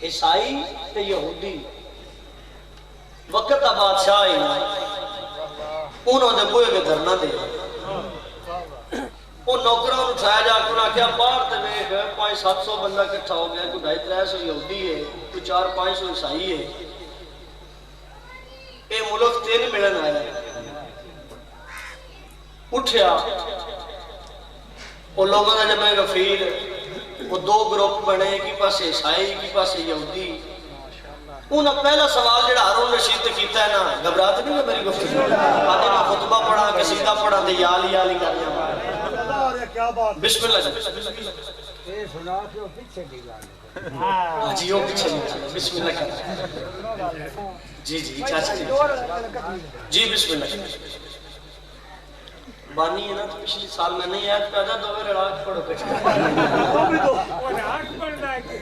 عیسائی تے یہودی وقت دا بادشاہ ہی انہوں نے بوئے کے دھرنا دے وہ نوکروں اٹھایا جا کے کیا باہر تے ویکھ 500-700 بندہ اکٹھا ہو گیا، کوئی 250-300 یہودی ہے، کوئی 400-500 عیسائی ہے، یہ ملک تین ملن آیا اٹھیا وہ لوگوں کا جمع غفیر وہ دو گروپ بنے، ایک پاس عیسائی ایک پاس یہودی۔ انہوں پہلا سوال جڑا ہارون رشید نے کیتا ہے نا، گھبراہٹ نہیں ہے میری گفتگو آگے میں خطبہ پڑھا قصیدہ پڑھا تے یالی یالی کر رہا بسم اللہ یہ سنا کہ وہ پیچھے کی گال ہاں جی وہ پیچھے نہیں بسم اللہ کر جی جی چاچا جی بسم اللہ بانی ہے نا تو پچھلی سال میں نہیں آیت پیدا دوے رڑاک پڑھو کچھ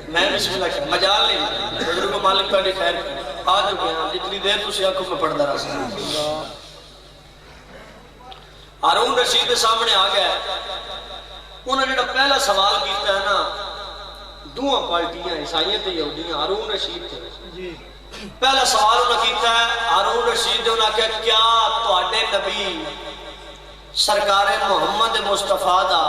میں بسم اللہ کر مجال نہیں بزرگ مالک کا خیر آج رکے ہیں جتنی دیر تو سیاکوں میں پڑھ دا رہا ہارون رشید کے سامنے آ گیا انہوں نے پہلا سوال کیتا ہے نا دو پارٹیاں عیسائیاں تے یہودیاں ہارون رشید تے پہلا سوال انہوں نے کیتا ہے ہارون رشید نے انہوں نے کہا کیا تواڈے نبی سرکار محمد مصطفیٰ دا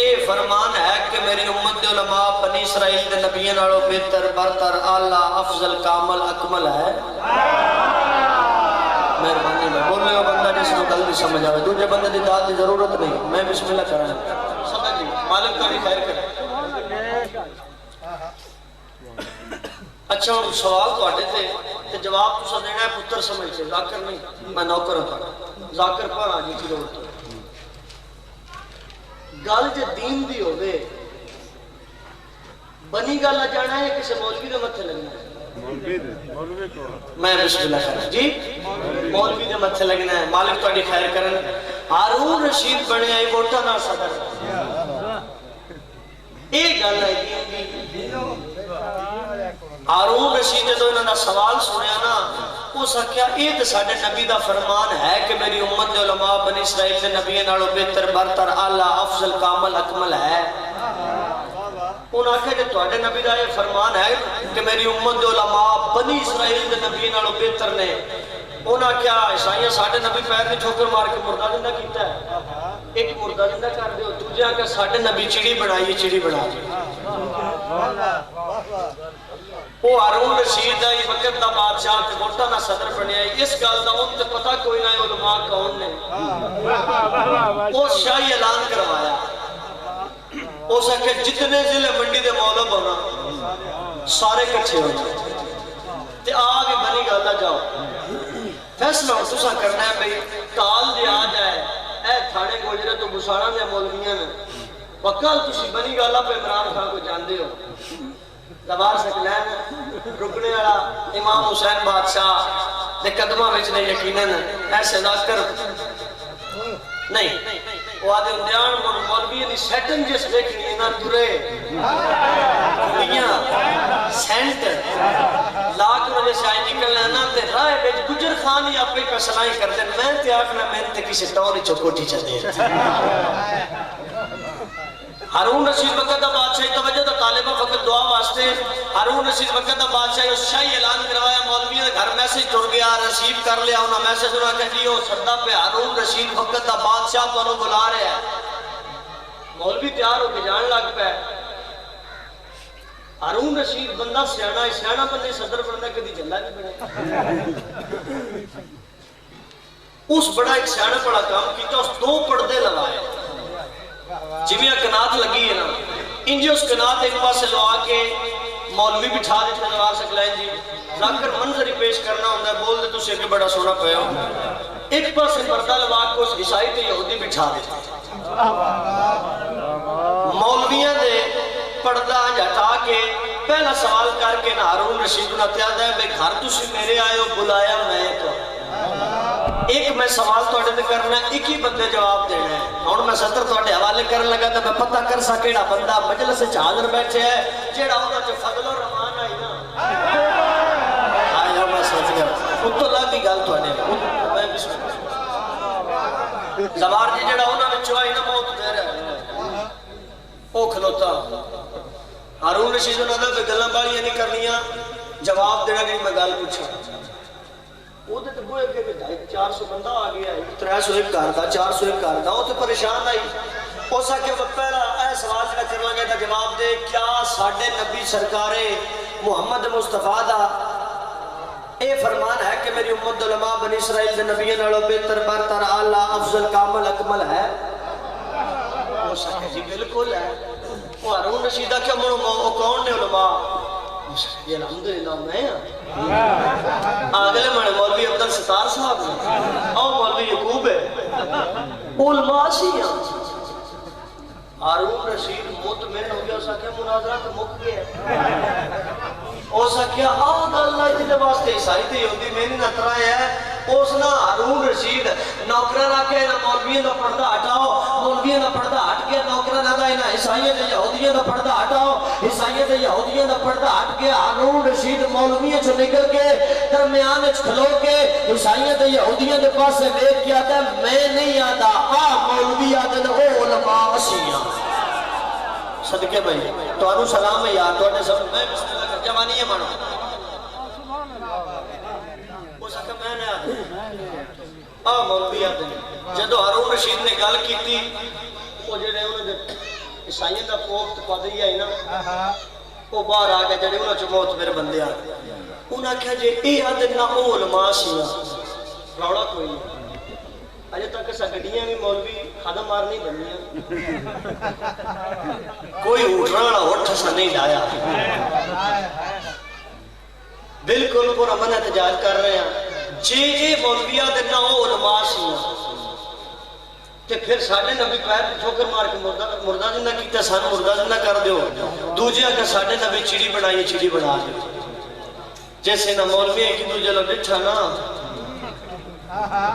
اے فرمان ہے کہ میری امت دے علماء بنی اسرائیل دے نبیوں نالوں بہتر برتر اعلیٰ افضل کامل اکمل ہے؟ مہربانی میں بول رہے ہو بندہ جس کو گل بھی سمجھ آئے دوجہ بندے دی داد دی ضرورت نہیں میں بسم اللہ کرنا سمجھ جی مالک کا بھی خیر کرے اچھا سوال تو آٹے تھے جواب تو سا دینا ہے پتر سمجھ سے ذاکر نہیں میں نوکر ہوتا ذاکر پر آجی تھی روڑتا گل جے دین دی ہو گئے بنی گل جانا ہے کسے مولوی دے متھے لگنا ہے میں بسم اللہ کرنا جی مولوی دے متھے لگنا ہے مالک تو آڈی خیر کرنا ہارون رشید بنے آئی ووٹا نا صدر ایک گل ہے دین دی ہارون رشید نے تو انہوں نے سوال سنیا نا وہ سکیا یہ تو ساڑھے نبی دا فرمان ہے کہ میری امت دے علماء بنی اسرائیل دے نبی نالوں بہتر برتر اعلیٰ افضل کامل اکمل ہے انہوں نے کہا کہ تواڈے نبی دا یہ فرمان ہے کہ میری امت دے علماء بنی اسرائیل دے نبی نالوں بہتر نے انہوں نے کیا عیسائیاں ساڑھے نبی پیر دی ٹھوکر مار کے مردہ زندہ کیتا ہے ایک مردہ زندہ کر دے دوجہ کہ ساڑھے نبی چڑی بنائی چڑی بنا دی وہ ہارون رشید ہے یہ وقت دا بادشاہ تے ووٹا نہ صدر بنیا ہے اس گل دا ان تے پتہ کوئی نہ علماء کون نے وہ شاہی اعلان کروایا وہ سکے جتنے ضلع منڈی دے مولا بنا سارے کچھے ہو جائے تے آگے بنی گالا جاؤ فیصلہ ہو تسا کرنا ہے بھئی تال دے آ جائے اے تھاڑے گوجرے تو بسارا دے مولویاں نے وکال تسی بنی گالا پہ عمران خان کو جاندے ہو زبار سکلین رکنے والا امام حسین بادشاہ دے قدمہ وچنے یقیناً ایسے ذاکر نہیں وہ آدھے اندیان مولوی دی سیٹن جس دیکھنی ہے نا درے دنیا سینٹ لاکھ وجہ سے آئی نکلنا ہے نا تے رائے بیج گجر خان ہی اپنے کا سلائی کر دیں میں تے آکھنا میں تے کسی ٹوری چکوٹی چل دے ہارون رشید وقت دا بادشاہی توجہ دا طالبہ وقت دعا واسطے ہارون رشید وقت دا بادشاہی اس شاہی اعلان کروایا مولوی نے گھر میسیج ٹر گیا رسیو کر لیا انہاں میسیج انہاں کہ جی وہ سردہ پہ ہارون رشید وقت دا بادشاہ تو انہوں بلا رہے ہیں مولوی تیار ہو کے جان لگ پہ ہارون رشید بندہ سیانہ بندے صدر بندہ کدی جلہ بھی بنے اس بڑا ایک سیانہ پڑا کام کیتا اس دو پردے لگائے جمعیہ کنات لگی ہے نا انجی اس کنات ایک پاس سے لوا کے مولوی بٹھا دیتے نواز سکلائیں جی ذاکر منظری پیش کرنا ہوندہ ہے بول دے تو سے کہ بڑا سونا پہ ہو ایک پاس سے پردہ لوا کے اس عیسائی تے یہودی بٹھا دیتے مولویاں دے پردہ جٹا کے پہلا سوال کر کے نا ہارون رشید انہا تیادہ ہے بے گھر تو سے میرے آئے ہو بلایا میں تو ایک میں سوال تو اڑے کرنا ہے ایک ہی بندے جواب دینا ہے اور میں صدر تو اڑے حوالے کرنے لگا تھا میں پتہ کر سکیڑا بندہ مجلس سے حاضر بیٹھے ہے جیڑا ہونا جو فضل و رحمان آئی نا آیا میں سوچ گیا خود تو لگ گل تو اڑے میں بسم اللہ زبار جی جیڑا ہونا میں چوائی نہ موت دے رہا ہے او کھلوتا ہارون رشید انہوں نے گلاں بالیاں نہیں کرنیاں جواب دینا نہیں میں گل پوچھا وہ تو بوئے کے 400 بندہ آ گیا ہے 301 گھر دا 401 گھر دا وہ تو پریشان آئی اس آ کے پہلا اے سوال جڑا کرنا گیا تھا جواب دے کیا ساڈے نبی سرکار محمد مصطفیٰ دا اے فرمان ہے کہ میری امت علماء بنی اسرائیل دے نبیوں نالوں بہتر برتر اعلیٰ افضل کامل اکمل ہے وہ سکے جی بالکل ہے وہ ہارون رشیدہ کیا وہ کون نے علماء یہ الحمدللہ میں آگلے مانے مولوی عبدال ستار صاحب نے اور مولوی یعقوب ہے علماء سیاں ہارون رشید مطمئن ہو گیا اس آکھیا مناظرہ تو مک گیا اس آکھیا آدھ اللہ جنہیں واسطے عیسائی تے یہودی میں نہیں نترا ہے اس نا ہارون رشید نوکرہ نہ کہ انہا مولویوں دا پردہ ہٹاؤ مولویوں دا پردہ ہٹ گیا نوکرہ نہ دا انہا عیسائیوں دا یہودیوں دا پردہ ہٹاؤ عیسائیوں دا یہودیوں دا پردہ ہٹ گیا ہارون رشید مولویوں چھو نکل کے درمیان کھلو کے عیسائیوں دا یہودیوں دے پاس سے دیکھ کیا تھا میں نہیں آتا مولوی آدھن او علماء وسیعہ صدقے بھائی تو انہوں سلام ہے یار تو انہیں سب میں بسم اللہ کر جوانی ہے مانو وہ سکھا میں نے آتا مولوی آدھن جدو ہارون رشید نے گل کی تھی وہ جڑے انہوں نے عیسائیوں کا پوفت پادری آئی نا وہ باہر آ گئے جڑے انہوں چموت میرے بندے آ انہوں نے کہا جے اے آدھن نہ او علماء سیاں روڑا کوئی نہیں اجے تک ایسا گڑیاں بھی مولوی کھادا مارنی بنیاں کوئی اٹھنا والا اٹھ سا نہیں لایا بالکل پر امن احتجاج کر رہے ہیں جی مولویہ دے نہ ہو علماء سیاں تے پھر ساڑھے نبی پیر پہ ٹھوکر مار کے مردہ زندہ کیتا سان مردہ زندہ کر دیو دوجہ کہ ساڑھے نبی چیڑی بنائی چیڑی بنا دیو جیسے نہ مولوی ہے کہ دوجہ لو بٹھا نا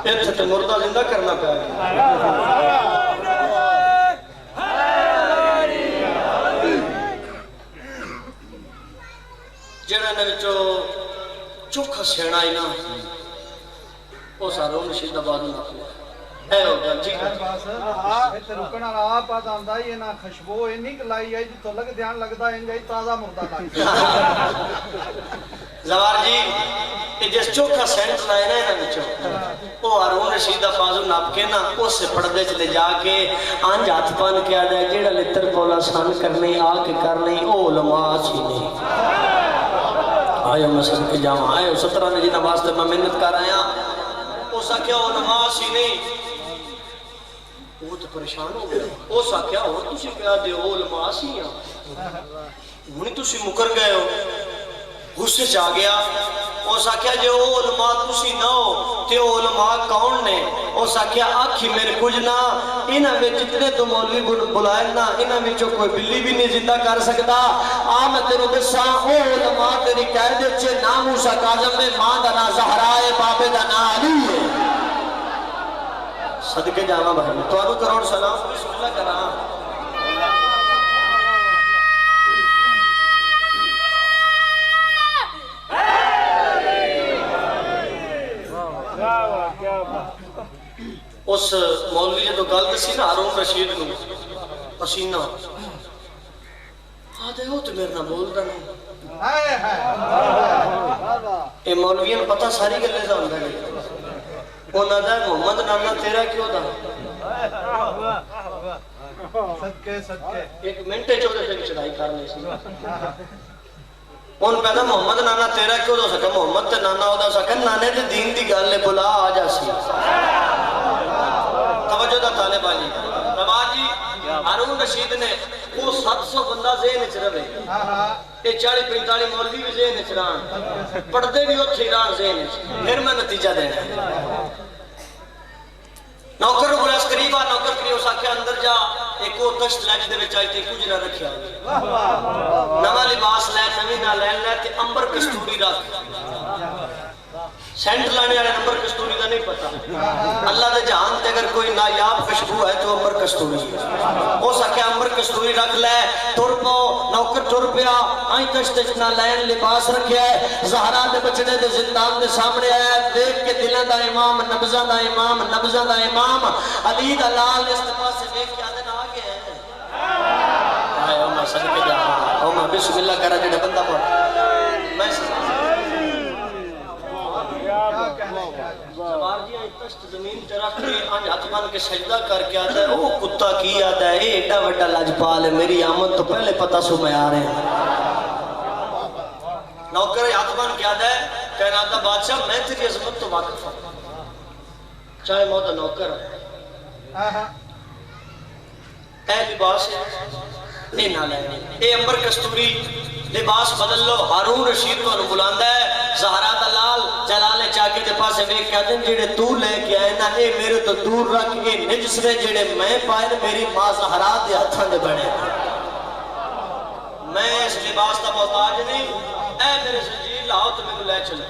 ایتھے تے مردہ زندہ کرنا پہ جڑا نے وچو چوکھا سینا ہی نا وہ ساروں نشید آباد نہ اے ہو گیا جی تے رکنا آپ آندا ہی نا خوشبو اینی کلائی ہے جتوں لگ دھیان لگدا ہے جی تازہ مردہ لگ زوار جی یہ جس چوکھا سینٹ لائے نا نا وچو وہ ہارون رشید بازو ناپ کے نا اس سے پردے چلے جا کے آنج ہاتھ پان کیا جائے جیڑا لتر پولا سان کرنے آ کے کرنے او علماء سینے آئے مسجد کے جامع آئے 17 نے جنہ واسطے میں محنت کر رہے ہیں وہ سا کیا علماء سینے وہ تو پریشان ہو گیا وہ سا کیا ہو تسی کیا دے او علماء سیاں ہونی تسی مکر گئے ہو غصے چاہ گیا وہ سا کیا جو علماء تسی نہ ہو تے علماء کون نے وہ سا کیا آکھی میرے کچھ نہ انہاں میں جتنے تو مولوی بلائے نا انہاں میں جو کوئی بلی بھی نہیں زندہ کر سکتا میں تیرے دساں او علماء تیری قیدے چھے نا موسیٰ کاظم میں ماں دا نا زہرائے بابے دا نا علی ہے صدقے جامع بھائی تو انہوں کروڑ سلام بسم اللہ کرام اس مولوی نے تو گل دسی نا ہارون رشید کو پسینہ آدھے ہو تو میرے نہ بولتا نہیں اے مولوی نے پتہ ساری گلے دا ہوندہ نہیں وہ نہ دا محمد نانا تیرا کیوں دا صدقے صدقے ایک منٹے چودے تک چڑھائی کرنے سی ان پیدا محمد نانا تیرا کیوں دا سکا محمد تے نانا ہو دا سکا نانے دے دین دی گل لے بلا آ جا سی توجہ دا طالب آجی رواج جی ہارون رشید نے وہ 700 بندہ ذہن اچ رہے یہ 40-45 مولوی بھی ذہن اچ رہاں پڑھتے بھی اتھے ایران ذہن اچ پھر میں نتیجہ دینا نوکر بلاس قریبا نوکر قریب اس آکھے اندر جا ایک وہ تشت لیج دے بچ آئی تھی کچھ نہ رکھیا نوا لباس لے نوی نہ لین لے تے امبر کستوری رکھ سینٹ لانے والے نمبر کستوری دا نہیں پتا اللہ دے جہان تے اگر کوئی نایاب خوشبو ہے تو امبر کستوری ہو سکے امبر کستوری رکھ لے تر پو نوکر تر پیا آئیں تشتش نہ لین لباس رکھیا ہے زہرا دے بچڑے دے زندان دے سامنے آیا دیکھ کے دلیں دا امام نبزہ دا امام نبزہ دا امام علی دا لال استفاہ سے دیکھ کے آدھے نہ آگے ہے ہے او میں صدقے جا او میں بسم اللہ کرا جڑا بندہ بول میں سوار جی تشت زمین تے رکھ کے آج ہاتھ بن کے سجدہ کر کے آتا ہے او کتا کی آتا ہے اے ایڈا وڈا لاجپال ہے میری آمد تو پہلے پتہ سو میں آ رہے ہیں نوکر ہاتھ بن کے آتا ہے کہنا تھا بادشاہ میں تیری عظمت تو واقف ہوں چاہے موت نوکر ہے اے لباس اے نہ لے اے امبر کستوری لباس بدل لو ہارون رشید تو بلاندا ہے زہرا دلال جلال چاکی دے پاسے ویکھ کے دن جڑے تو لے کے آئے نا اے میرے تو دور رکھ کے نجس نے جڑے میں پائے میری ماں زہرا دے ہتھاں دے بنے میں اس لباس دا محتاج نہیں اے میرے زنجیر لاؤ تو میں لے چلو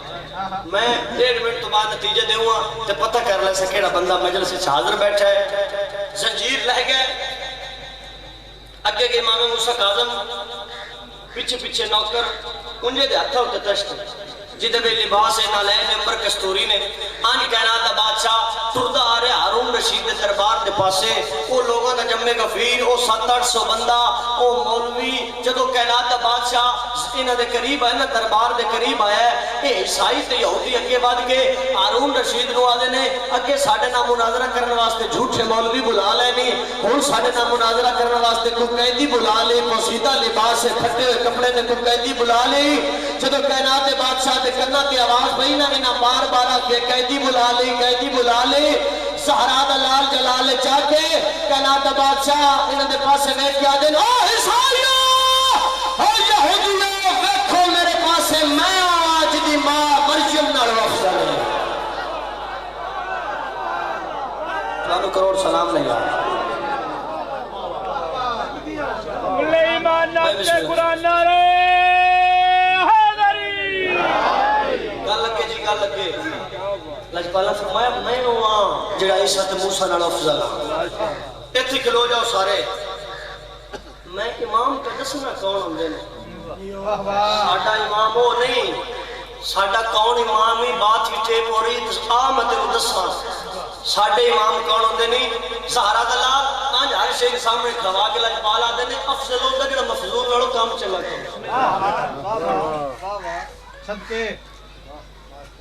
میں 1.5 منٹ تو بعد نتیجے دے ہوا تے پتہ کر لے سکیڑا بندہ مجلس وچ حاضر بیٹھا ہے زنجیر لے گئے اگے کے امام موسیٰ کاظم پیچھے پیچھے نوکر انجے دے ہتھاں تے تشت جدے بھی لباس نہ لے نمبر کستوری نے آن کہنا تھا بادشاہ ٹردہ آ رہے ہارون رشید دے دربار دے پاسے وہ لوگوں نے جمع غفیر وہ 700-800 بندہ وہ مولوی جدو کہنا تھا بادشاہ انہ دے قریب ہے نا دربار دے قریب آیا ہے اے عیسائی تے یہودی اگے بعد کے ہارون رشید نو آدھے نے اگے ساڑھے نام مناظرہ کرنے واسطے جھوٹے مولوی بلا لے نہیں ہون ساڑھے نام مناظرہ کرنے واسطے کوئی قیدی بلا لے موسیدہ لباس سے پھٹے ہوئے کپڑے نے کوئی قیدی بلا لے جدو کہنا تھے بادشاہ کرنا تی آواز بھئی نا انہا بار بارا کہ قیدی بلا لے سہرا دلال جلال چاکے کہنا تا بادشاہ انہا دے پاسے میں کیا دن او عیسائیو او یہودیو ویکھو میرے پاسے میں آج دی ماں مریم نال وفزہ لے 4 کروڑ سلام نہیں آئے بلے ایمان نام سے قرآن نارے گل لگے لجپالا فرمایا میں ہوں جڑا عیسیٰ تے موسیٰ نال افضل اتھی کھلو جاؤ سارے میں امام تے دسنا کون ہوندے نے ساڈا امام ہو نہیں ساڈا کون امام ہی بات ہی ٹیپ ہو رہی میں تینوں دساں ساڈے امام کون ہوندے نہیں زہرا دلال آج ہر شے کے سامنے کھوا کے لجپالا دے نے افضل ہوندا جڑا مفضول نالوں کام چلا کرے صدقے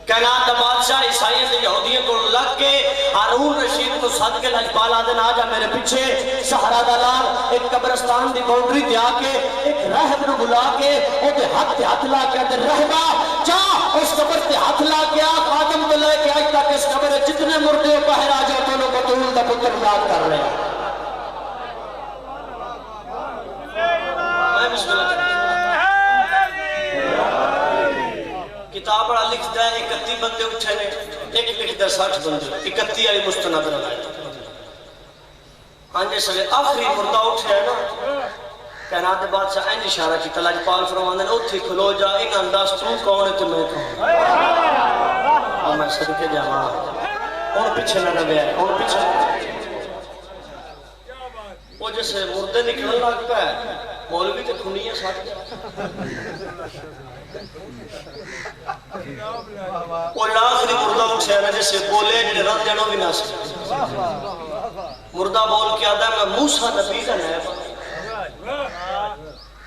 کہنا تھا بادشاہ عیسائی سے یہودیوں کو لگ کے ہارون رشید کو صد کے لجپالا دن آجا میرے پیچھے سہرا دلال ایک قبرستان دی باؤنڈری تے آکے ایک راہب نو بلا کے او دے ہاتھ لا کے دے رہبا جا اس قبر تے ہاتھ لا کے آ خادم کو لے کے آج تک اس قبر جتنے مردے باہر آ جاؤ تو بطول دا پتر یاد کر رہے ہیں میں بسم اللہ کتاب بڑا لکھتا ہے 31 بندے اٹھے نے ایک لکھتا ہے 60 بندے 31 والی مستند روایت آنجے سلے آخری مردہ اٹھے ہے نا کہنا دے بادشاہ این اشارہ کی تلاج پال فرمانے نے اتھی کھلو جا ان انداز تو کون ہے تو میں کہوں اور میں صدقے جاما ان پیچھے نہ رویا ہے ان پیچھے وہ جیسے مردے نکلنے لگتا ہے مولوی کے کھنیاں ساتھ اور آخری مردہ اٹھے ہے نا جیسے بولے جنہیں رات جانو بھی نہ سکتے مردہ بول کے آدھا ہے میں موسیٰ نبی کا نیب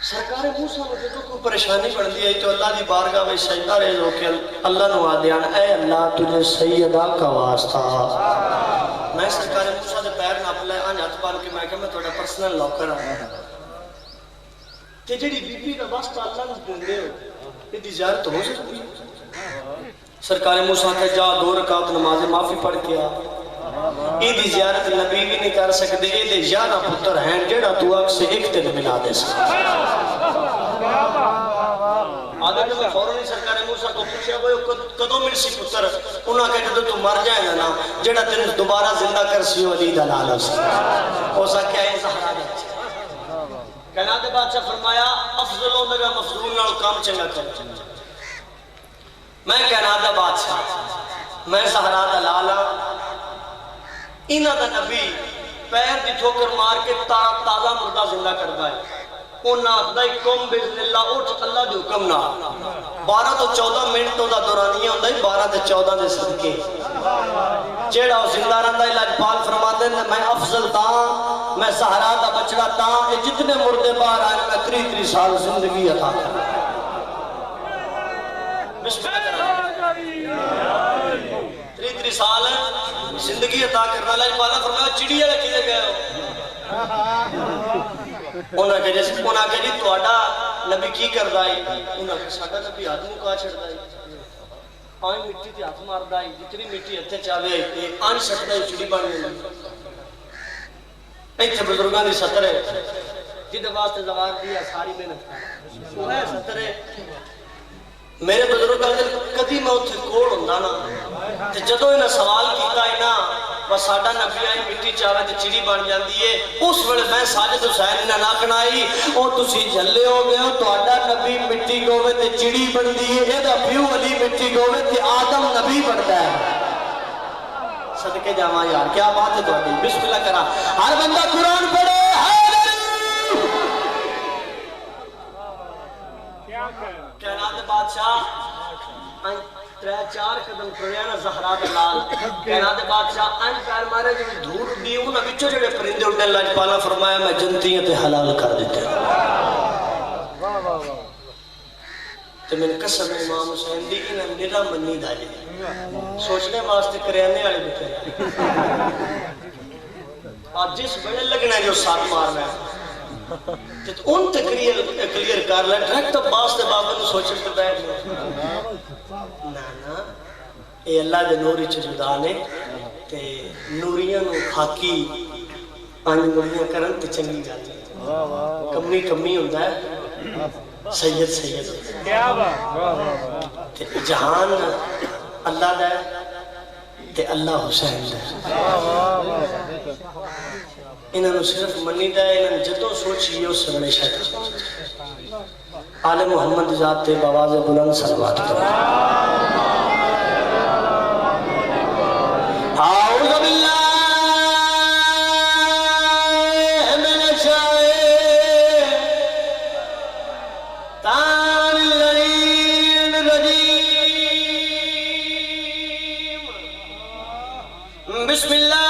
سرکار موسیٰ مجھے تو کوئی پریشانی بڑھ دی ہے تو اللہ دی بارگاہ میں سجدہ رہے ہو کہ اللہ نو آدھیان اے اللہ تجھے سیدہ کا واسطہ میں سرکار موسیٰ دے پیر نہ پلے آنج ہاتھ پار کے میں کہ میں توڑا پرسنل لاکر آیا تے جڑی بی بی کا واسطہ اللہ نے دیندے ہو یہ دی زیارت ہو سکتی ہے سرکار موسیٰ کہ جا 2 رکعت نماز معافی پڑھ کے آ یہ دی زیارت نبی بھی نہیں کر سکتے یہ دے یارہ پتر ہیں جڑا تو آگ سے ایک دن ملا دے سکتے آدھے کہ میں فوراں سرکار موسیٰ کو پوچھا وہ کدوں مل سی پتر انہاں کہتے تو مر جائے نا جڑا تیرے دوبارہ زندہ کر سی ولی دلال ہو سکیا ہے زہرا دے کہنا دے بادشاہ فرمایا افضل ہو میرا مفضول نہ کام چنگا کر میں کہنا دے بادشاہ میں زہرا دلالا انہاں دا نبی پیر دی ٹھوکر مار کے تازہ مردہ زندہ کرتا ہے انہاں آخدا کم بسم اللہ اٹھ اللہ دے حکم نہ 12 تو 14 منٹ تو دا دورانیہ ہوندا 12 تے 14 دے صدقے جیڑا او زندہ رہندا ہے لاجپال فرماندے نے میں افضل تاں میں سہارا دا بچڑا تاں اے جتنے مردے باہر آئے میں 30 سال زندگی عطا کر بسم اللہ 30 سال زندگی عطا کرنا لاجپال فرمایا چڑیا رکھی دے گئے ہو انہاں کہ جی تہاڈا نبی کی کردا ہے انہاں کہ ساڈا نبی ہاتھ مکا چھڑدا ہے آئیں مٹی تے ہاتھ ماردا ہے جتنی مٹی ہتھے چاوے تے ان سکدا ہے چڑی بن جاندی ایتھے بزرگاں دی ستر ہے جدے واسطے زوار دی ساری محنت وہ ہے ستر ہے میرے بزرگاں دے کدی میں اوتھے کول ہوندا نا تے جدوں انہاں سوال کیتا ہے نا بس ساڈا نبی آئی مٹی چاوے تے چڑی بن جاندی ہے اس ویلے میں ساجد حسین نے نہ کھنائی او تسی جھلے ہو گئے ہو تہاڈا نبی مٹی گوے تے چڑی بندی ہے اے دا پیو علی مٹی گوے تے آدم نبی بندا ہے صدقے جاواں یار کیا بات ہے تہاڈی بسم اللہ کرا ہر بندہ قرآن پڑھے کائنات بادشاہ ترے چار قدم ٹریا نا زہرا دا لال کائنات بادشاہ ان پیر مارے جو دھور دی انہاں وچوں جڑے پرندے اڑنے لاجپالا فرمایا میں جنتیاں تے حلال کر دیتے واہ واہ واہ تے میں قسم امام حسین دی انہاں نرا منی دا جی سوچنے واسطے کریانے والے بیٹھے آج جس بڑے لگنا ہے جو ساتھ مارنا ہے ان تے کلیئر کر لیں ڈائریکٹ عباس دے بابا نے سوچے تے بیٹھ لیں نا اے اللہ دے نوری جدا نے تے نوریاں نو خاکی پانچ نوریاں کرن تے چنگی جاتی کمی ہوندا ہے سید کیا بات تے جہان اللہ دا تے اللہ حسین دا انہوں نے صرف منی دا ہے انہوں نے جتوں سوچی اس سے ہمیشہ آل محمد ذات تے بواز بلند صلوات کرو اعوذ باللہ من الشیطان اللعین الرجیم بسم اللہ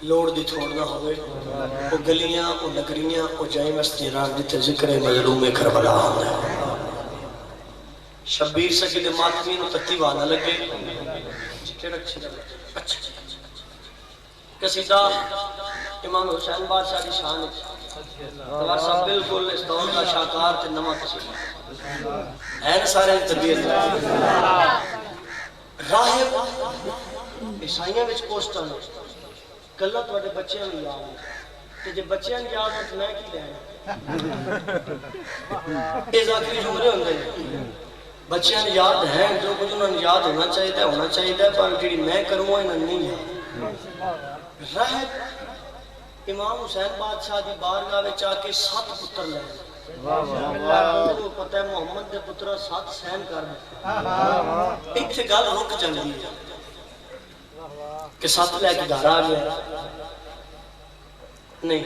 لوڑ دی تھوڑنا ہوئے وہ گلیاں وہ نگریاں وہ جائیں مسجدان جتے ذکر مظلوم کربلا ہوتا ہے شبیر سکید ماتمین و تکیب آنا لگے اچھا قصیدہ امام حسین بادشاہ دی شان توار صاحب بالکل اس دور کا شاکار تے نمہ قصیدہ ہے نا سارے تربیت راہب عیسائیاں وچ پوسٹاں گلہ توڑے بچیاں میں یاد ہیں کہ جب بچیاں یاد ہیں تو میں کی لینا اے ذاکری جملے ہوں گے بچیاں یاد ہیں جو کچھ انہوں نے یاد ہونا چاہیے پر جڑی میں کروں گا انہوں نہیں ہے راہب امام حسین بادشاہ دی بارگاہ میں چاہ کے 7 پتر لے وہ پتہ ہے محمد دے پترہ 7 سین کر دے ایک سے گل رک جاندی ہے کہ 7 لے کے گھر آ گیا نہیں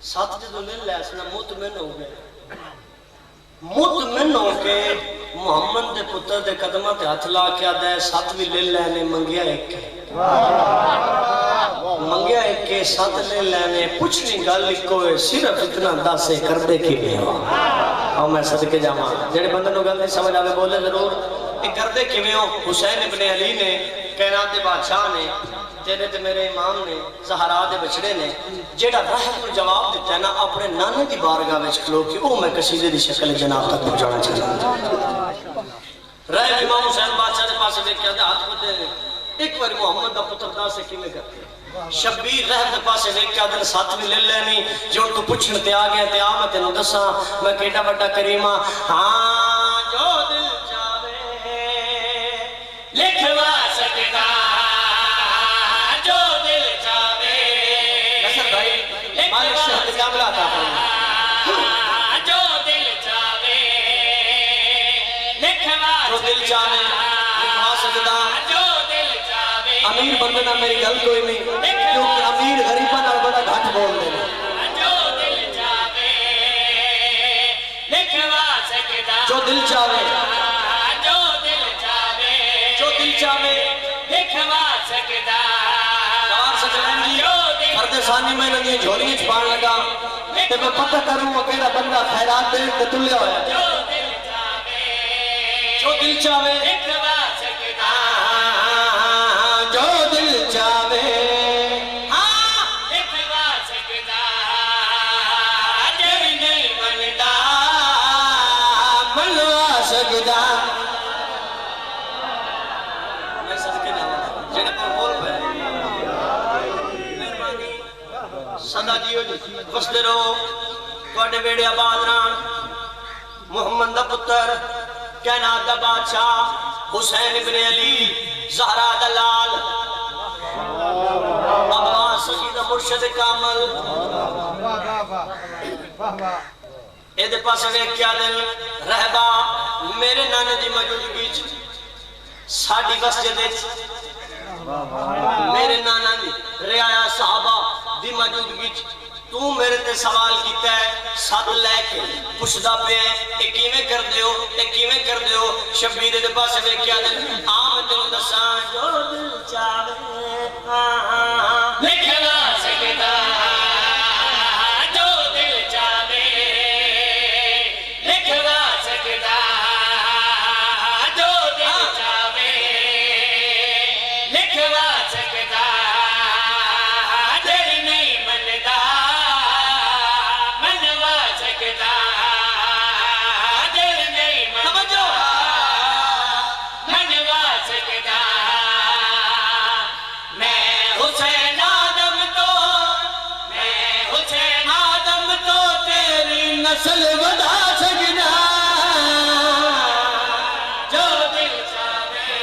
7 جدو نہیں لے سنا مطمئن ہو گیا مطمئن ہو کے محمد دے پتر دے قدمہ تے ہاتھ لا کے آدھا ہے ساتھ بھی لے لینے منگیا ایک منگیا ایک کے ساتھ لے لینے پوچھنی گل لکھو ہے صرف اتنا داسے کر دے کی بھی ہو اور میں صدقے جاما جڑے بندہ نو گل نہیں سمجھ آگے بولے ضرور یہ کر دے کی بھی ہو حسین ابن علی نے کائنات دے بادشاہ نے تیرے تے میرے امام نے زہرا دے بچڑے نے جیڑا رحم کو جواب دیتا ہے نا اپنے نانے دی بارگاہ وچ کھلو کہ او میں قصیدے دی شکل جناب تک پہنچانا چاہتا ہوں رہ امام حسین بادشاہ دے پاس دیکھیا تے ہاتھ بدے ایک بار محمد دا پتر دا سے کیویں کرتے شبیر رہ دے پاسے دیکھیا دل ساتھ بھی لے لینی جو تو پوچھن تے آ گیا تے آ میں تینوں دساں میں کیڈا بڑا کریمہ ہاں جو دل چاہے لکھوا سکدا دل چاہے لکھوا سکتا امیر بندے نہ میری گل کوئی نہیں کیونکہ امیر غریبہ نہ بڑا گھٹ بول دے جو دل چاہے جو دل چاہے دوار سکلین جی فرد ثانی میں لگی جھولی چھپان لگا تے میں پتہ کروں اکیڑا بندہ خیرات دے تے تلیا ہویا جو دل چاہے جو دل چاہے جڑی نہیں مندا منوا سکدا میں صدقے جاواں جڑے پر بول پے مہربانی صدا دیو جی وسدے رہو تواڈے بیڑے آباد رہن محمد دا پتر کائنات دا بادشاہ حسین ابن علی زہرا دا لال عباس سیدہ مرشد کامل اے دے پاس ویکھیا دل رہبا میرے نانے دی موجودگی وچ ساڈی مسجد وچ میرے نانا دی رعایا صحابہ دی موجودگی وچ تو میرے تے سوال کیتا ہے ساتھ لے کے پوچھدا پیا اے کیویں کر دیو اے کیویں کر دیو شبیر دے پاسے ویکھیا تے آم تینوں دساں جو دل چاہے لکھوا سکدا جو دل چاہے لکھوا سکدا جو دل چاہے لکھوا سکدا جڑی نہیں مندا نسل ودا سکدا جو دل چاہے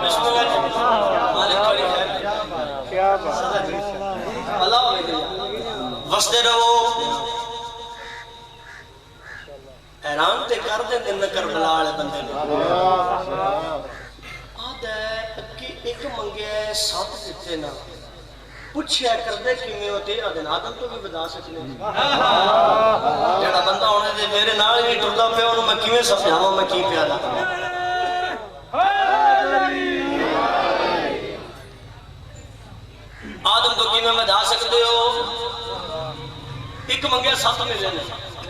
بسم اللہ مالک بڑی خیر کیا بات اللہ ہوئے وسدے رہو حیران تے کر دے دن کربلا والے بندے نے آدھے اکی ایک منگے ساتھ دیتے نا پوچھیا کر دے کیویں ہو تیرا دن آدم تو بھی بتا سکنے جڑا بندہ ہونے دے میرے نال نہیں ٹردا پیا اونوں میں کیویں سمجھاواں میں کی پیادا آدم تو کیویں بتا سکدے ہو ایک منگیا سات ملے نے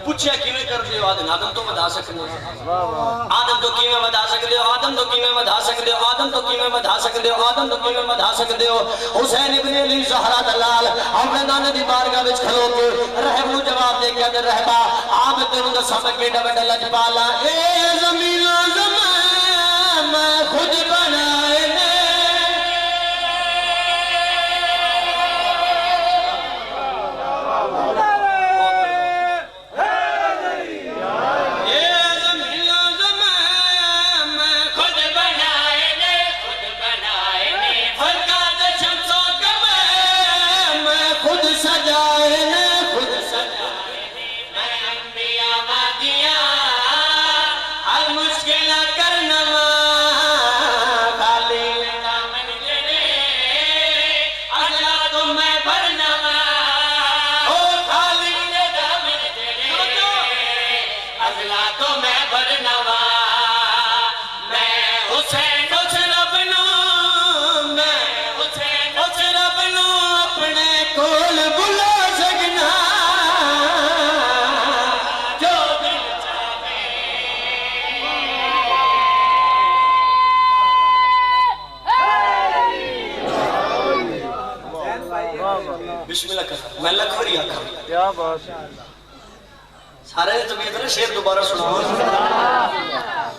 پوچھیا کیویں کر دیو آدم تو بتا سکنے آدم تو کیویں بتا سکدے ہو آدم تو کیویں بتا سکدے ہو آدم تو کیویں بتا سکدے ہو آدم تو کیویں بتا سکدے ہو حسین ابن علی زہرا دا لال اپنے نانے دی بارگاہ وچ کھلو کے رحم نو جواب دے کے رہبا آپ تینوں دساں میں کیڈا بڑا لجپالا اے زمین زمان میں خود بنائے نے بسم اللہ کر میں لکھ بری آکھا کیا بات ہے سارے نے طبیعت نے شیر دوبارہ سناؤ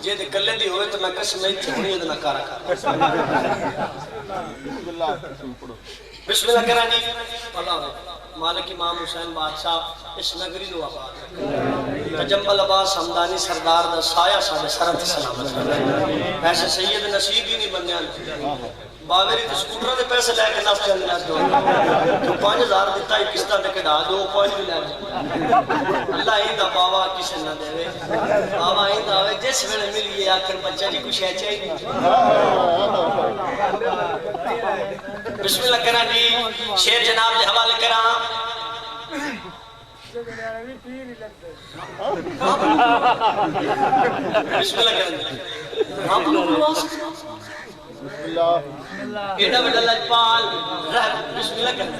جے دے کلے دی ہوئے تو میں قسم نہیں تھی ہونی ادنا کارا کارا بسم اللہ کرا جی اللہ مالک امام حسین بادشاہ اس نگری دو آباد تجمل عباس حمدانی سردار دا سایہ سادے سرد سلامت ایسے سید نصیب ہی نہیں بنیاں باوری تو سکوٹرہ دے پیسے لے کے ناس چند لیس دو تو 5000 دیتا ہی کستا دے کے ڈا دو کوئی بھی لے اللہ ہی دا باوا کسے نہ دے باوا ہی دا ہوئے جس میں ملی یہ آکر بچہ جی کچھ ہے چاہی بسم اللہ کرنا جی شیر جناب دے حوالے کرا بسم اللہ کرنا آپ لوگ آواز ایڈا بڑا لجپال بسم اللہ کرنا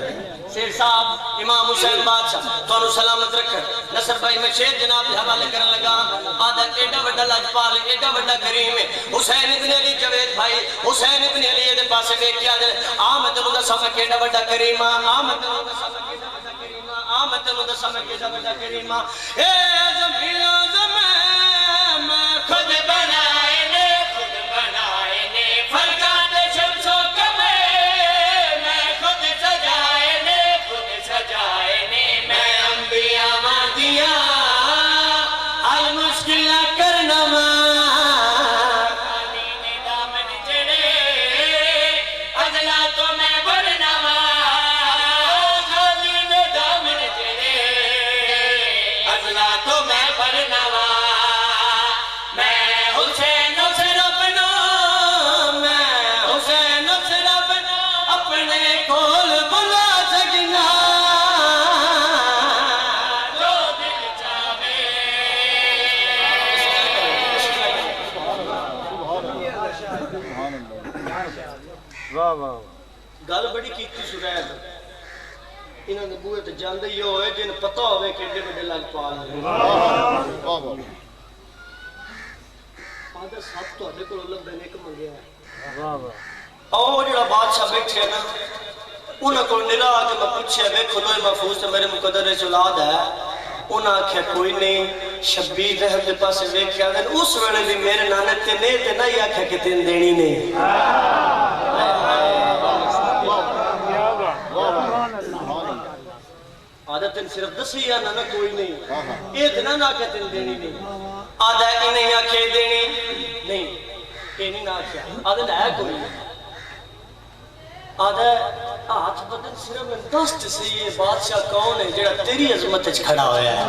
شیر صاحب امام حسین بادشاہ تو انہوں سلامت رکھر نصر بھائی میں شیر جناب دے حوالے کرنے لگا آدھا ایڈا بڑا لجپال ایڈا بڑا کریم ہے حسین ابن علی جوید بھائی حسین ابن علی دے پاسے میں کیا دے آمد نو دا سمک ایڈا بڑا کریم آمد نو دا سمک ایڈا بڑا کریم آمد نو دا سمک ایڈا بڑا کریم اے زمین زمین میں خود بنائے نے فرقات شمس و قمر میں خود سجائے نے میں انبیاء مادیاں المشکل کرنا دین دامن چڑے اجلا تو میں بھرنا دین دامن چڑے اجلا تو میں بھرنا میں حسین سے ربنا اپنے کول بلا سکنا جو دل چاہے واہ واہ گل بڑی کیتی سرید انہاں دے بوئے تے جاندے ہی ہوئے جن پتہ ہوئے کہ ایڈے بڑے لجپال ہیں آدھا سب تو اڈے کو لبے نے ایک منگیا ہے واہ واہ اور جڑا بادشاہ بیٹھے ہیں نا انہاں کو نرا آگے میں پوچھے بے خلوہ محفوظ سے میرے مقدر اولاد ہے انہاں آکھیا کوئی نہیں شبیر رحم دے پاس ویکھیا دے اس ویلے بھی میرے نانے تے نہیں آکھیا کہ تین دینی نہیں آدھا تین صرف دسی یا نانا کوئی نہیں یہ دنہ نہ آکھیا تین دینی نہیں آدھا انہیں آکھیا دینی نہیں یہ نہیں نہ آکھیا آدھا لائے کوئی نہیں آدھا آج بدن صرف میں دست سے یہ بادشاہ کون ہے جڑا تیری عظمت اچھ کھڑا ہویا ہے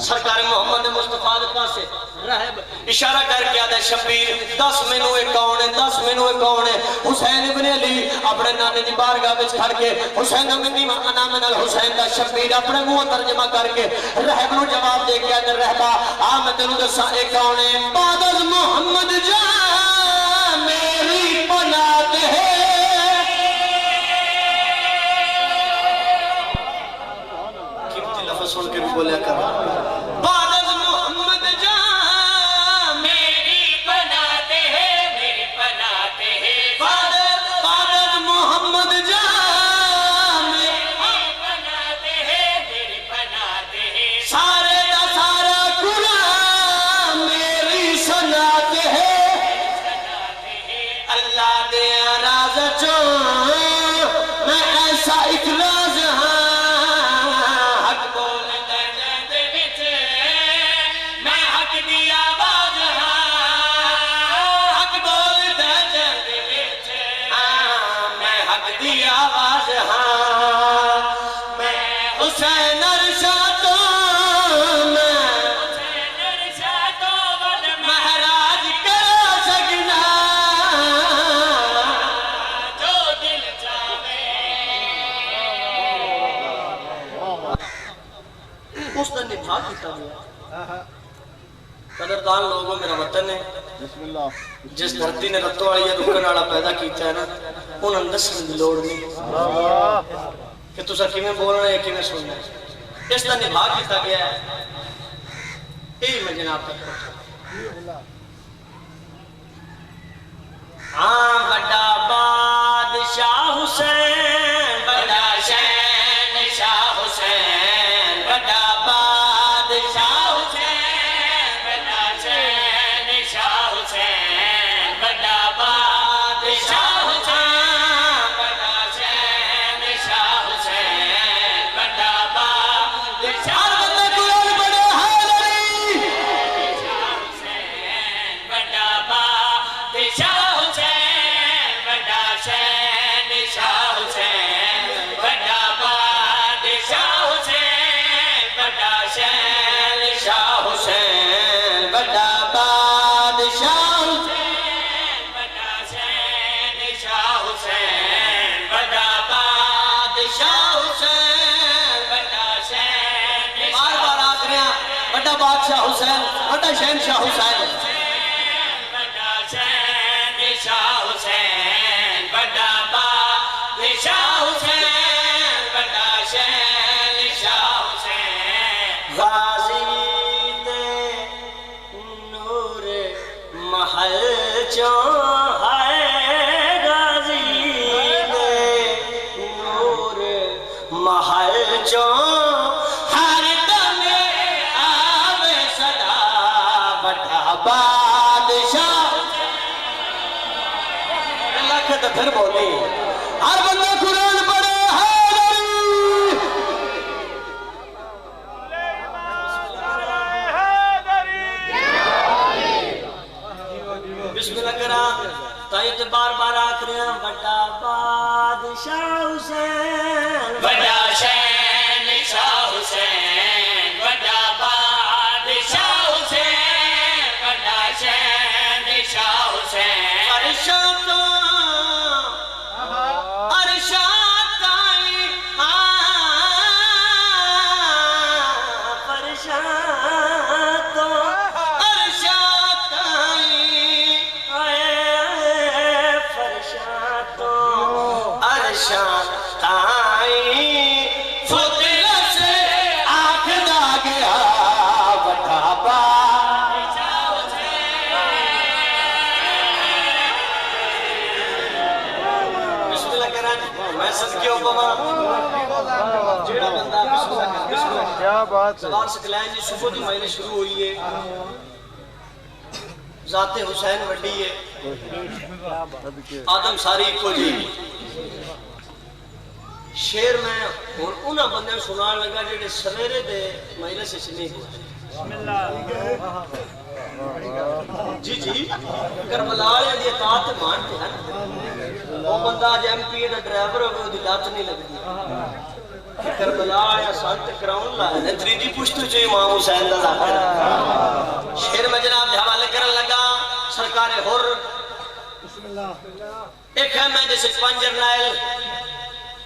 سرکار محمد مصطفیٰ دے پاس سے رہب اشارہ کر کے آدھا شبیر 10 منوے کون ہے 10 منوے کون ہے حسین ابن علی اپنے نانے دی بارگاہ بچ کھڑ کے حسین منی انا من الحسین دا شبیر اپنے منہ ترجمہ کر کے رہب نو جواب دے کے آدھا رہبا آمد نو دسا اے کون ہے بعد از محمد جان میری پناہ ہے سن کے بھی بولیا کر بعد از محمد جان میری بناتے ہیں بعد از محمد جان میری بناتے ہیں سارے دا سارا قرآن میری سناتے ہیں اللہ دے راز چو میں ایسا اخلاص ہاں قدردان لوگوں میرا وطن ہے جس دھرتی نے رتو والی یا رکن والا پیدا کیتا ہے نا ان اندسن دی لوڑ نہیں کہ تسا کیویں بولنا ہے کیویں سننا ہے اس کا نبھا کیتا گیا ہے یہی میں جناب تک ہاں بڑا بادشاہ حسین بڑا بڑا بادشاہ حسین بڑا شہنشاہ حسین بڑا شہنشاہ حسین بڑا بادشاہ حسین بڑا شہنشاہ حسین غازی دے نور محل چوں ہے غازی دے نور محل چوں ہر دم آوے صدا بڑا بادشاہ اللہ کے تو پھر بولی ہر بندہ قرآن پڑھے بسم اللہ کرام تائیت بار بار آکھریاں بڑا بادشاہ حسین بڑا شہنشاہ حسین بڑا بادشاہ حسین بڑا شہنشاہ حسین عرشاں تو عرشاں تائی فرشاں تو عرشاں تائی فرشاں تو عرشاں تائی فطرت سے آنکھ دا گیا بڑا بسم اللہ کریں میں صدقیوں بابا جیڑا بندہ بسم اللہ کریں کیا بات ہے سوار سکلائن جی صبح دی مہینے شروع ہوئی ہے ذات حسین وڈی ہے آدم ساری کو جی شیر میں اور انہاں بندے سنان لگا جیڑے سویرے دے مہینے سے سنی ہوئے جی جی کربلا والے دی اطاعت مانتے ہیں وہ بندہ آج ایم پی دا ڈرائیور ہوگا وہ دی لات نہیں لگتی کربلا یا سانت کراؤن لائے نتری دی پشتو جو امام حسین دا ذاکر شیر میں جناب دے حوالے کرن لگا سرکار حر ایک ہے میں جیسے 5 جرنائل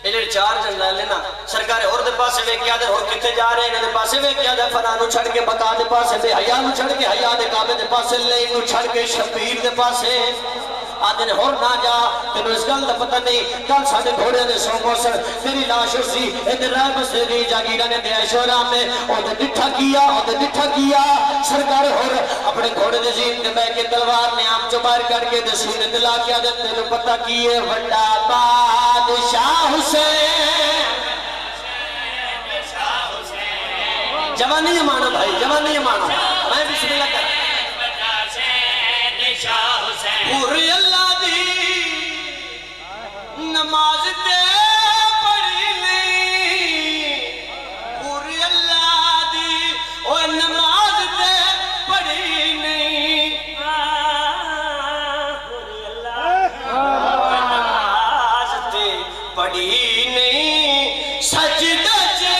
ایلے 4 جرنائل لینا سرکار حر دے پاسے میں کیا دے حر کتے جا رہے ہیں دے پاسے میں کیا دے فنانو چھڑ کے بقا دے پاسے دے حیانو چھڑ کے حیاء دے کعبے دے پاسے لینو چھڑ کے شبیر دے پاسے آدھے ہور نہ جا تینو اس گل دا پتہ نہیں کل ساڑھے گھوڑے دے سو موسر تیری لاش اسی ادھر رائے بسے دی جاگیرہ نے دے ایشورہ میں اوہ دٹھا کیا سرکار ہور اپنے گھوڑے دے زین دے بے کے تلوار نے آم جو باہر کر کے دے سینے دلا کیا دے تینو پتہ کیے وڈا بادشاہ حسین جوانی یہ مانا بھائی جوانی یہ مانا میں بسم اللہ کر پوری اللہ دی نماز تے پڑھی نہیں پوری اللہ دی او نماز تے پڑھی نہیں پوری اللہ نماز تے پڑھی نہیں سجدہ چے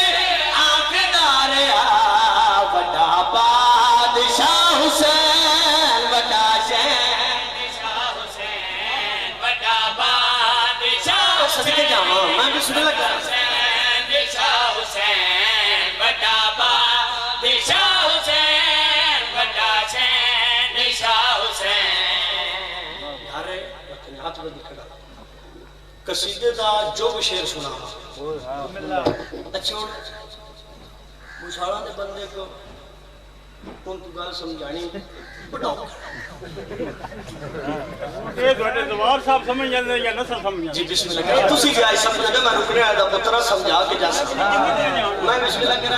آنکھ داریا بڑا بادشاہ حسین بڑا صدقے جاؤں میں بسم اللہ کروں شہنشاہ حسین بڑا بادشاہ حسین بڑا شہنشاہ حسین ہارے ہاتھ میں دکھڑا قصیدے دا جو بھی شعر سنا اچھا بوشاڑا دے بندے کو کون تو گال سمجھانی بڑا یہ دوڑے دوار صاحب سمجھ جاندے یا نصر سمجھ جاندے جی بسم اللہ کریں تسی بھی آئی سمجھا دے میں رکنے آیا دا پترہ سمجھا کے جا سکتا میں بسم اللہ کریں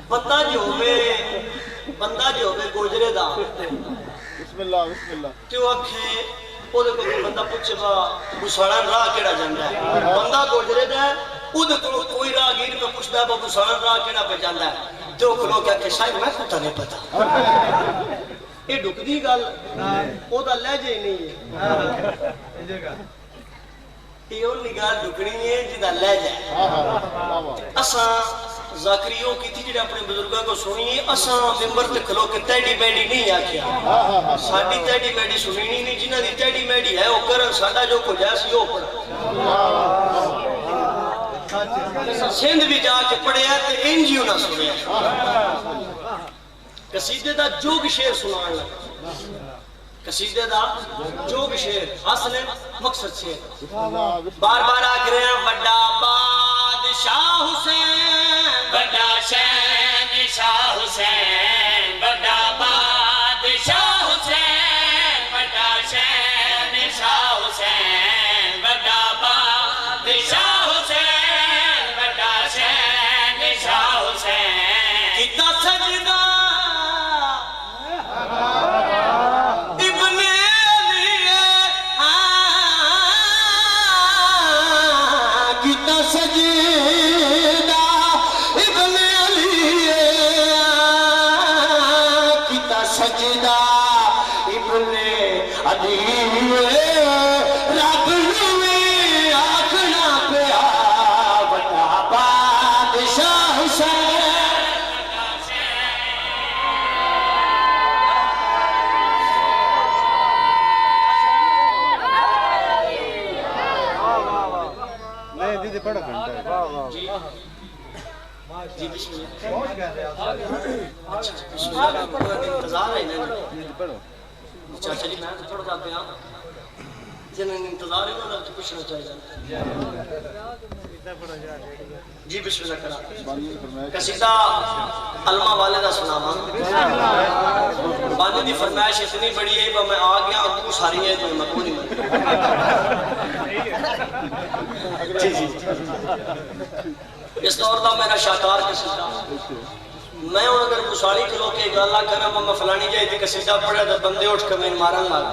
بندہ جو ہوئے گوجرے دا بسم اللہ کیوں اکھے وہ دیکھو کہ بندہ پوچھے با بسوڑان راہ کیڑا جاندہ ہے بندہ گوجرے دا ہے وہ دیکھو کوئی راہ گیر پہ پوچھتا ہے با بسوڑان راہ کیڑا پہ جاندہ ہے تو کھلو کیا کہ شاید میں کتا نہیں پتا یہ ڈک دی گل وہ دا لہجے نہیں ہے یہ انہی گل ڈکڑی ہے جدہ لہجے اساں ذاکریوں کی تھی جڑے اپنے بزرگاں کو سنیے اساں ممبر تے کھلو کے تیڑی بیڑی نہیں آکھیا ساڑی تیڑی بیڑی سنینی نہیں جنہ دی تیڑی بیڑی ہے وہ کرن ساڑا جو کو جیسی ہو پڑا سندھ بھی جا کے پڑھیا تے انجیو نہ سنیا قصیدے دا جوگ شعر سنان لگا قصیدے دا جوگ شعر اصل مقصد شعر بار بار آ رہے ہیں بڑا بادشاہ حسین بڑا شہنشاہ حسین بڑا بادشاہ حسین بڑا شہنشاہ حسین بڑا بادشاہ حسین بڑا شہنشاہ حسین کتا سجدہ جی بسم اللہ انتظار ہے چاچا جی میں تو پڑھتا پیا جنہیں انتظار ہے انہوں نے تو پوچھنا چاہیے جی بسم اللہ کرا قصیدہ علمہ والے دا سناما باندی دی فرمائش اتنی بڑی ہے کہ میں آ گیا اور تو ساری ہے تو میں پوری مر جی جی اس دور دا میرا شاہکار قصیدہ میں اگر گساڑی کلو کے گالا کرا میں فلانی جائے تھی قصیدہ پڑھا تو بندے اٹھ کے میں مارن لگا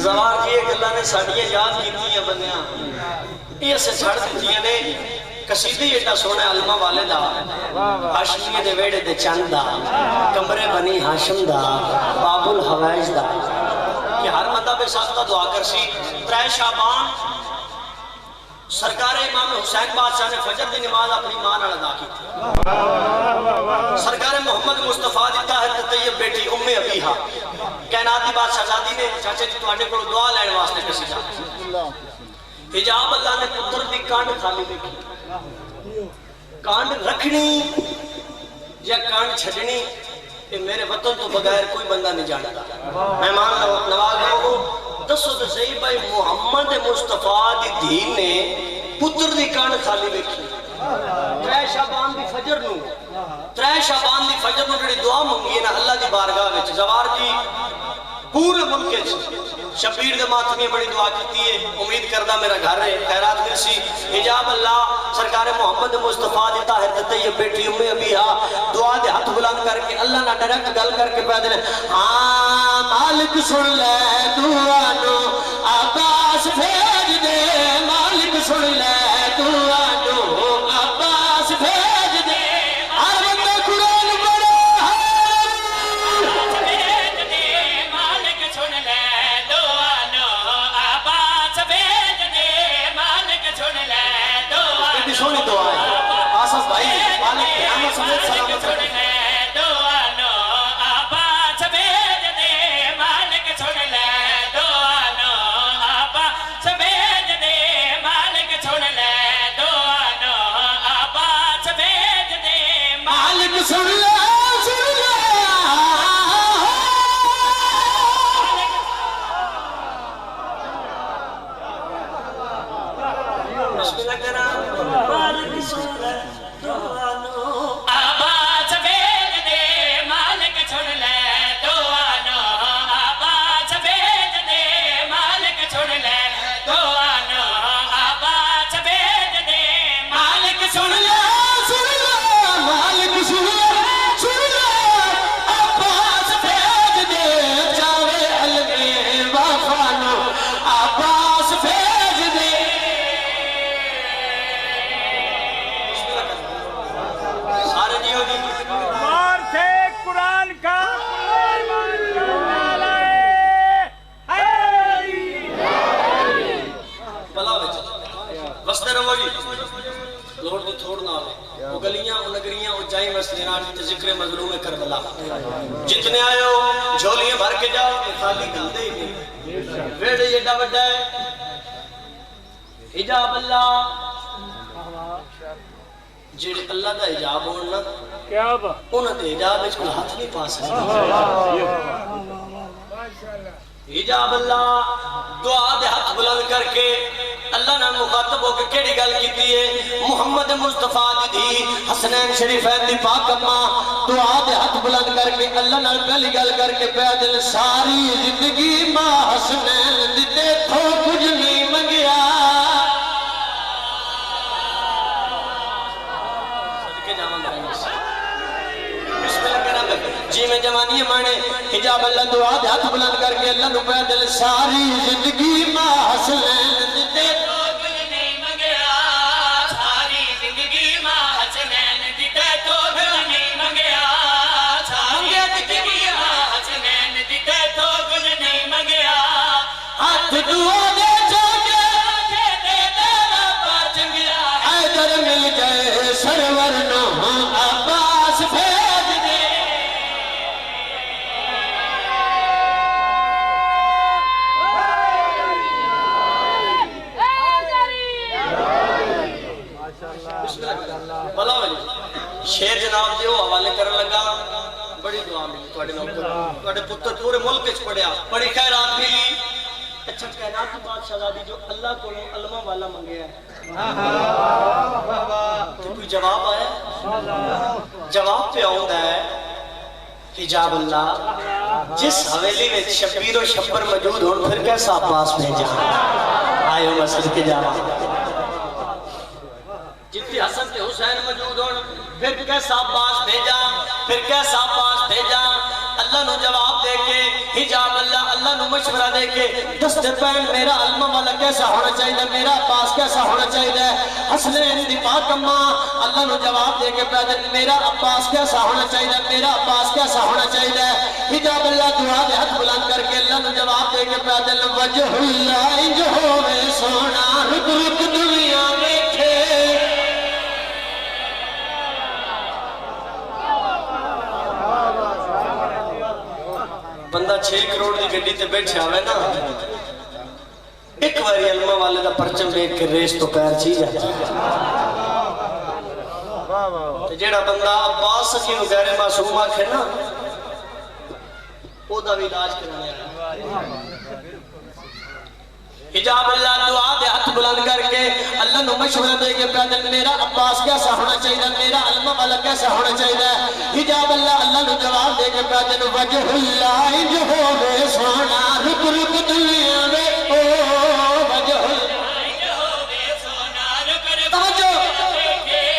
زوار کی ایک اللہ نے ساڑیاں یاد کی ہیں بندیاں یہ سے چھڑ دیتی ہیں نے قصیدی ایٹا سونا علمہ والے دا ہاشمی دے ویڑے دے چند دا کمرے بنی ہاشم دا باب الحوائج دا کہ ہر مدہ بے ساتھ دعا کر سی 3 شعبان سرکار امام حسین بادشاہ نے فجر دی نماز اپنی ماں نال ادا کی تھی سرکار محمد مصطفیٰ دی طاہر طیب بیٹی ام ابیہا کائنات دی بادشاہ زادی نے چاچے جی تواڈے کول دعا لین واسطے قصیدہ حجاب اللہ نے پتر دی کانڈ خالی دیکھی کانڈ رکھنی یا کانڈ چھڑنی کہ میرے وطن تو بغیر کوئی بندہ نہیں جانتا مہمان نواز لوگوں دسو تو صحیح بھائی محمد مصطفیٰ دی دھی نے پتر دی کان خالی بیٹھی 3 شعبان دی فجر نو 3 شعبان دی فجر نو جڑی دعا منگی ہے نا اللہ دی بارگاہ وچ زوار جی پورے ملک وچ شبیر دے ماتمی بڑی دعا کیتی ہے امید کردہ میرا گھر ہے خیرات مرسی حجاب اللہ سرکار محمد مصطفیٰ دی طاہر طیب بیٹی ام ابیہا دعا دے ہاتھ بلند کر کے اللہ نہ ڈائریکٹ گل کر کے پہ دے ہاں مالک سن لے دعا نو عباس بھیج دے مالک سن لے دعا نو عباس بھیج دے ہر بندہ قرآن پڑھے بھیج دے مالک سن لے دعا نو عباس بھیج دے مالک سن لے دعا کتنی سونی دعا ہے آسف بھائی مالک قیامت سمیت سلامت سن لے دعا نو عباس بھیج دے مالک سن لے دعا نو عباس بھیج دے مالک سن لے دعا نو عباس بھیج دے مالک سن لے بسم اللہ کرام مالک سن لے دعا نو عباس بھیج دے مالک سن لے دعا نو عباس بھیج دے مالک سن لے دعا نو عباس بھیج دے مالک سن لے مالک سن لے عباس بھیج دے جاوے علوی وفا نو عباس بھیج دے سارے جیو جی مار سے قرآن کا بلا بچ وستے رہو جی لوٹ دی تھوڑ نہ آوے وہ گلیاں وہ نگریاں وہ جائیں مسجداں تے ذکر مظلوم کربلا جتنے آئے ہو جھولیاں بھر کے جاؤ کہ خالی گندے ہی نہیں ویڑے ایڈا بڑا ہے حجاب اللہ جڑے اللہ دا حجاب ہونا کیا بات انہاں دے حجاب وچ کوئی ہاتھ نہیں پا سکتا حجاب اللہ دعا دے ہاتھ بلند کر کے اللہ نے مخاطب ہو کے کیڑی گل کیتی ہے محمد مصطفیٰ دی دھی حسنین شریفین دی پاک اماں دعا دے ہاتھ بلند کر کے اللہ نے پہلی گل کر کے پیا دل ساری زندگی ماں حسنین دی تے تھو کچھ نہیں منگیا صدقے جاواں بھائی بسم اللہ کہنا جی میں جوانی مانے حجاب اللہ دعا دے ہاتھ بلند کر کے اللہ نو پہ دل ساری زندگی ماں حسنین دے تو کچھ نہیں منگیا ساری زندگی ماں حسنین دے تو کچھ نہیں منگیا ساری زندگی ماں حسنین دے تو کچھ نہیں منگیا ہاتھ دعا دے جاگے دے تیرا پا چنگیا حیدر مل جائے سرور نو عباس بھیج دے بلا ولی شیر جناب دیو حوالے کرن لگا بڑی دعا ملی تواڈے نوکر تواڈے پتر پورے ملک وچ پڑھیا بڑی خیرات ملی اچھا کائنات کی بادشاہ زادی جو اللہ کو علماء والا منگیا ہے کوئی جواب آیا جواب پہ آوندا ہے حجاب اللہ جس حویلی میں شبیر و شبر موجود ہون پھر کیسا عباس بھیجا آئے ہو مسجد کے جاوا جتنی حسن تے حسین موجود ہون پھر کیسا عباس بھیجا پھر کیسا عباس بھیجا اللہ نو جواب دے کے حجاب اللہ نو مشورہ دے کے دست پین میرا علمہ والا کیسا ہونا چاہیے میرا عباس کیسا ہونا چاہیے حسنین دی پاک اماں اللہ نو جواب دے کے پیدل میرا عباس کیسا ہونا چاہیے میرا عباس کیسا ہونا چاہیے حجاب اللہ دعا دے ہاتھ بلند کر کے اللہ نو جواب دے کے پیدل وجہ اللہ انج ہووے سونا رک رک دنیا ویکھے بندہ 6 کروڑ دی گڈی تے بیٹھے آوے نا ایک باری علمہ والے دا پرچم دیکھ کے ریس تو پیر چی جاتی جیڑا بندہ عباس سکی نو غیر معصوم آکھے نا او دا بھی علاج کرانے آیا حجاب اللہ دعا دے ہاتھ بلند کر کے اللہ نو مشورہ دے کے پیدل میرا عباس کیسا ہونا چاہیے میرا علمہ والا کیسا ہونا چاہیے حجاب اللہ نو جواب دے کے پیدل وجہ اللہ انج ہووے سونا رک رک دنیا میں او وجہ اللہ انج ہووے سونا رک رک توجہ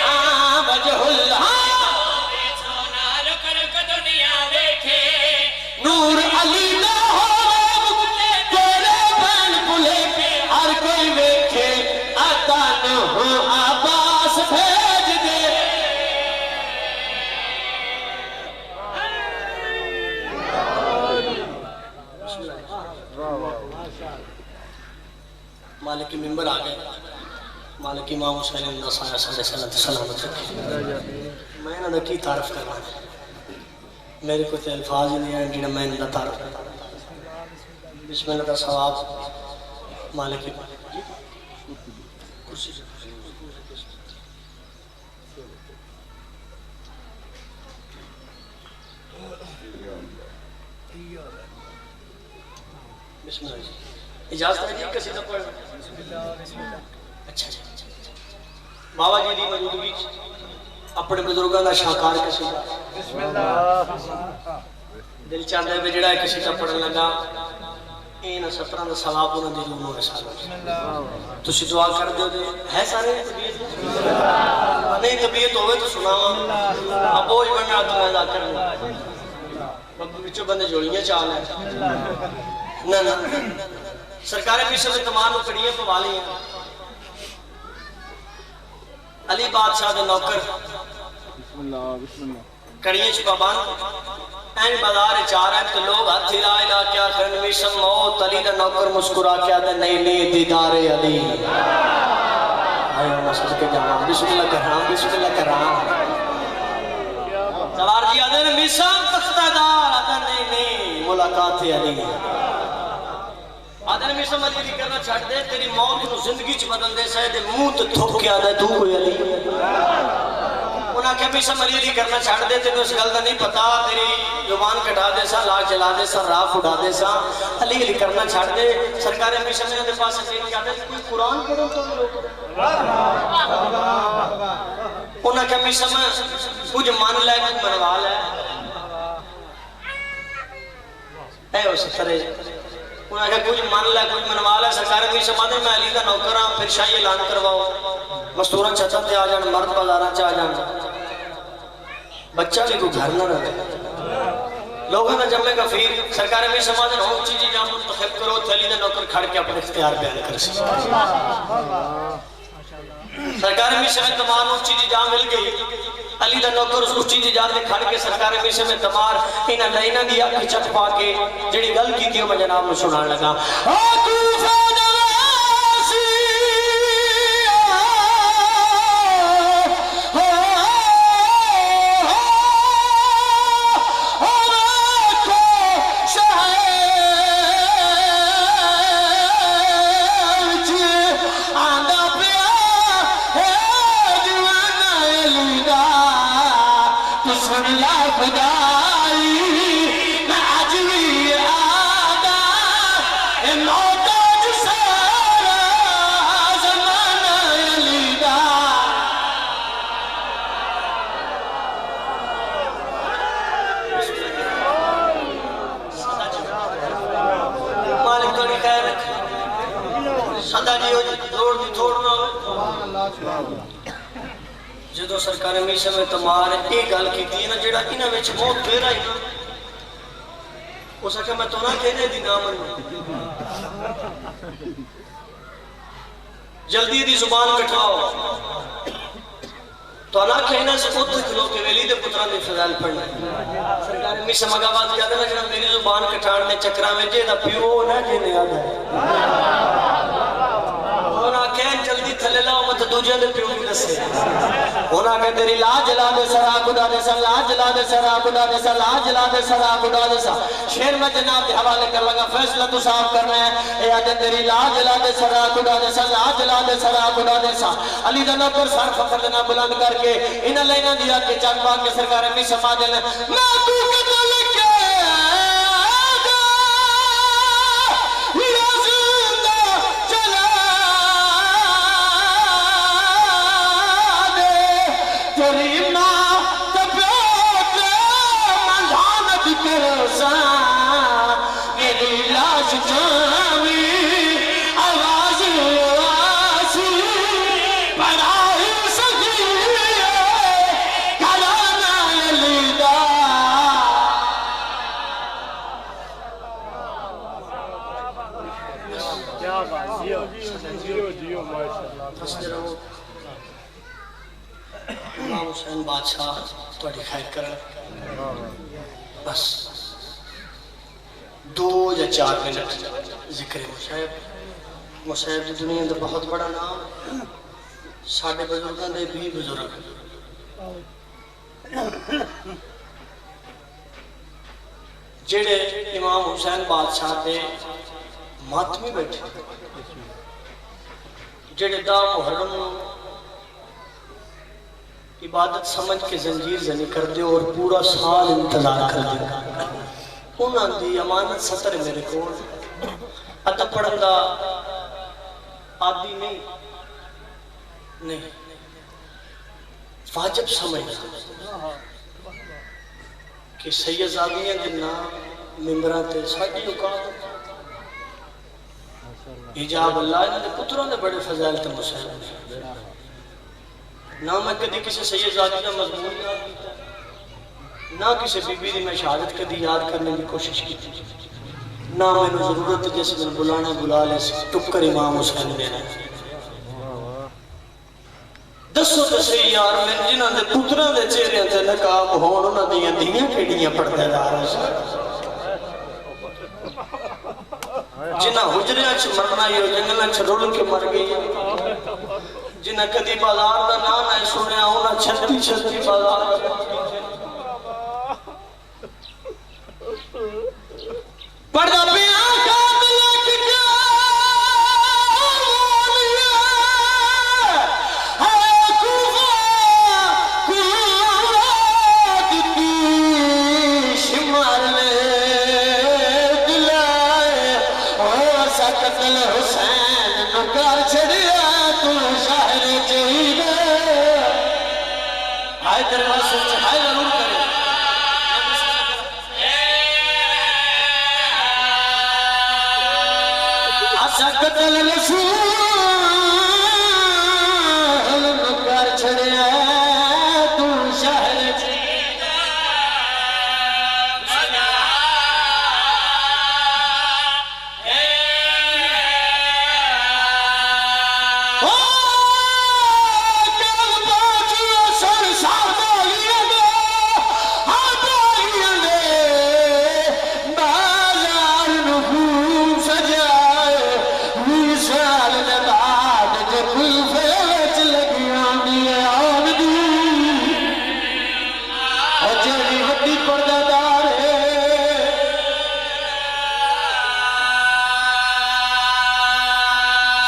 ہاں وجہ اللہ ہووے سونا رک رک دنیا دیکھے نور علی نہ ہر کوئی ویکھے آتا نہ ہو عباس بھیج دے مالک ممبر آ گئے مالک امام حسین اللہ سایہ صلی اللہ علیہ سلامت رکھے میں انہوں نے کی تعریف کرنا ہے میرے کو تے الفاظ ہی نہیں ہیں جنہوں میں انہوں نے تعریف کرنا بسم اللہ کا ثواب مالک کرسی سے بسم اللہ اجازت ہے جی قصیدہ پڑھنا اچھا جی بابا جی دی موجودگی اپنے بزرگاں دا شاہکار قصیدہ بسم اللہ دل چاہتا ہے جڑا قصیدہ پڑھن لگا این 17 دا ثواب انہوں نے روح میں سالہ تسی دعا کر دیو دے ہے سارے طبیعت نہیں طبیعت ہوئے تو سناواں اب بوجھ بننا تو میں ادا کرنا بابو بچوں بندے جوڑیاں چاہنا ہے نہ نہ سرکار پیشہ میں تمام کڑیاں پوالی ہیں علی بادشاہ دے نوکر کڑیاں چکا بان این بازار چار ہیں تو لوگ ہاتھی لا الہ کیا کرن ویشم موت علی دا نوکر مسکرا کیا دے نہیں نہیں دیدار علی آئے ہوں مسجد کے جہاں بسم اللہ کرام بسم اللہ کرام سوار جی آدھے میسان تختہ دار آدھے نہیں نہیں ملاقات علی آدھے میسا مجھے کرنا چھڑ دے تیری موت کو زندگی چ بدل دے سائے دے منہ تے تھوک کے آدھا تو کوئی علی انہاں کہ میسا مجھے کرنا چھڑ دے تیرے اس گل دا نہیں پتا تیری زبان کٹا دے سا لاکھ چلا دے سا راہ اڑا دے سا علی کرنا چھڑ دے سرکار میسا میرے دے پاس سے کیا دے کوئی قرآن پڑھو تو انہاں کہ میسا کچھ مان لے کچھ منوا لے اے اس طرح انہاں کہ کچھ مان لے کچھ منوا لے سرکار میسا مادر میں علی کا نوکر ہاں پھر شاہی اعلان کرواؤ مستوراں چھتاں تے آ جان مرد بازاراں چ آ جان بچہ بھی کو گھر نہ رہے لوگوں نے جمع غفیر سرکار میں سماج ہو چیز جام منتخب کرو تھلی دے نوکر کھڑ کے اپنے اختیار بیان کر سکتے سرکار میں سمجھ تمام اس چیز جام مل گئی علی دا نوکر اس چیز جام میں کھڑ کے سرکار میں سمجھ تمام انہاں لائنہ دیا کہ چک پا کے جڑی گل کی تھی میں جناب میں سنان لگا جدو سرکار ہمیشہ میں تمہار ایک گل کی تھی نا جڑا انہاں وچ موت پھیرا ہی نا اس آکھا میں تو نہ کہنے دی نام جلدی دی زبان کٹھاؤ تو نہ کہنا سے خود کھلو کہ ویلی دے پتران دی فضائل پڑھنا سرکار ہمیشہ مگا بات کیا تھا نا جڑا میری زبان کٹھاڑ نے چکرہ میں جے دا پیو نہ جینے یاد ہے جلدی تھلے لاؤ مت دوجہ دے پیوں کی دسے انہاں کہ تیری لا جلا دے سرا خدا دے سا لا جلا دے سرا خدا دے سا لا جلا دے سرا خدا دے سا شیر میں جناب دے حوالے کر لگا فیصلہ تو صاف کرنا ہے اے آدھے تیری لا جلا دے سرا خدا دے سا لا جلا دے سرا خدا دے سا علی دا نوکر سر فخر دینا بلند کر کے انہاں لینا دیا کہ چاک باگ کے سرکار امی سما دے لیں میں تو کدھر لگے امام حسین بادشاہ توڑی خیر کرنا بس 2 یا 4 منٹ ذکر مصعب دی دنیا دا بہت بڑا نام ساڑھے بزرگاں دے بھی بزرگ جڑے امام حسین بادشاہ دے ماتمی بیٹھے جڑے دا محرم عبادت سمجھ کے زنجیر زنی کر دے اور پورا سال انتظار کر دے انہاں دی امانت سطر میرے کو اتا پڑھن دا عادی نہیں واجب سمجھنا کہ سید زادیاں دے نام ممبران تے ساڑھی اوقات اجاب اللہ انہاں دے پتروں دے بڑے فضائل تے مسائل نہ میں کدی کسی سید زادی کا مضمون یاد کیتا نہ کسی بی بی دی میں شہادت کدی یاد کرنے کی کوشش کی نہ میں نے ضرورت جیسے میں بلانا بلا لے ٹکر امام حسین دینا دسو دسے یار میں جنہاں دے پتران دے چہرے تے نقاب ہون انہاں دیاں دیاں کیڑیاں پڑھدے دار جنہاں حجریاں چ مرنا ہی جنگلاں چ رول کے مر گئی جنہاں کدی بازار دا نام ہے سنیا انہاں چھتی بازار پڑھا پہ آقا ملک کیا حسین نکار چھڑیا تو شہر چہیدہ آئے تیرے واسطے چڑھائے ضرور کرے آسا قتل رسول نکار چھڑیا تو شہر چہیدہ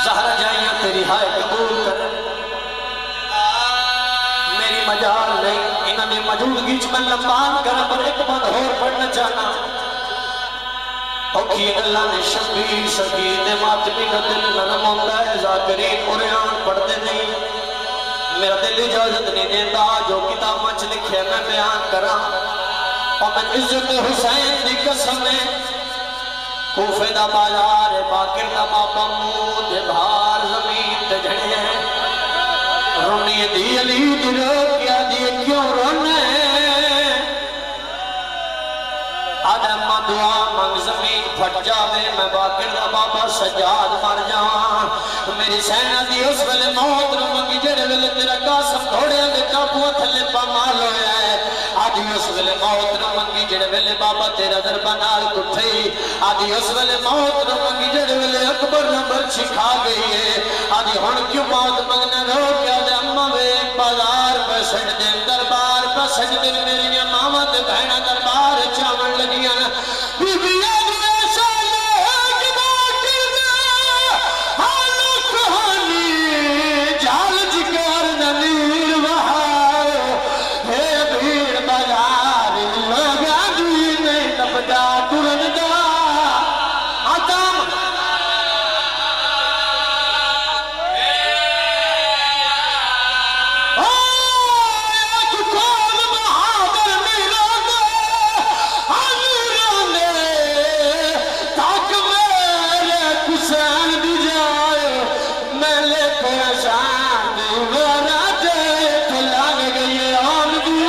زہرا جائیاں تیری ہائے قبول کر میری مجال نہیں انہوں نے موجودگی چ میں لمبان کرا پر ایک بند اور پڑھنا چاہنا اوکھی اللہ نے شبیر شبیر دے ماتمی کا دل نرم ہوتا ہے ذاکرین قرآن پڑھتے نہیں میرا دل اجازت نہیں دیتا جو کتاب مچ لکھے میں بیان کرا اور میں عزت حسین دی قسم ہے کوفے دا بازار باقر دا بابا مود بھار زمین تے جھڑے ہیں رونی دی علی دی رو کیا دی کیوں رونے آدھا ماں دعا منگ زمین پھٹ جاوے میں باقر دا بابا سجاد مر جاؤں میری سینہ دی اس ویلے موت رو منگی جڑے ویلے تیرا قاسم دھوڑے دے کابو تھلے پا مال ہویا ہے آدھی اس ویلے موت رو منگی جڑے ویلے بابا تیرا دربانال کٹھئی آدھی اس ویلے موت رو منگی جڑے ویلے اکبر نمبر چھکھا گئی ہے آدھی ہون کیوں موت منگنے رو کیا دے اممہ وے ایک بازار پہ سجھ دے دربار پہ سجھ دے میری ماما دے بہنہ دربار چاون لگیاں بی بی آدھے سالے ایک باقر دے حالو کہانی جال جکار نمیر وہاں ہے بھیڑ بازار لوگا دوئی نہیں نبدا ترن دا آدم ایک کون بہادر میرا دے امیروں نے تاک میرے حسین بھی جائے میں لے پریشان دی میرا دے تھلانے گئی آن دی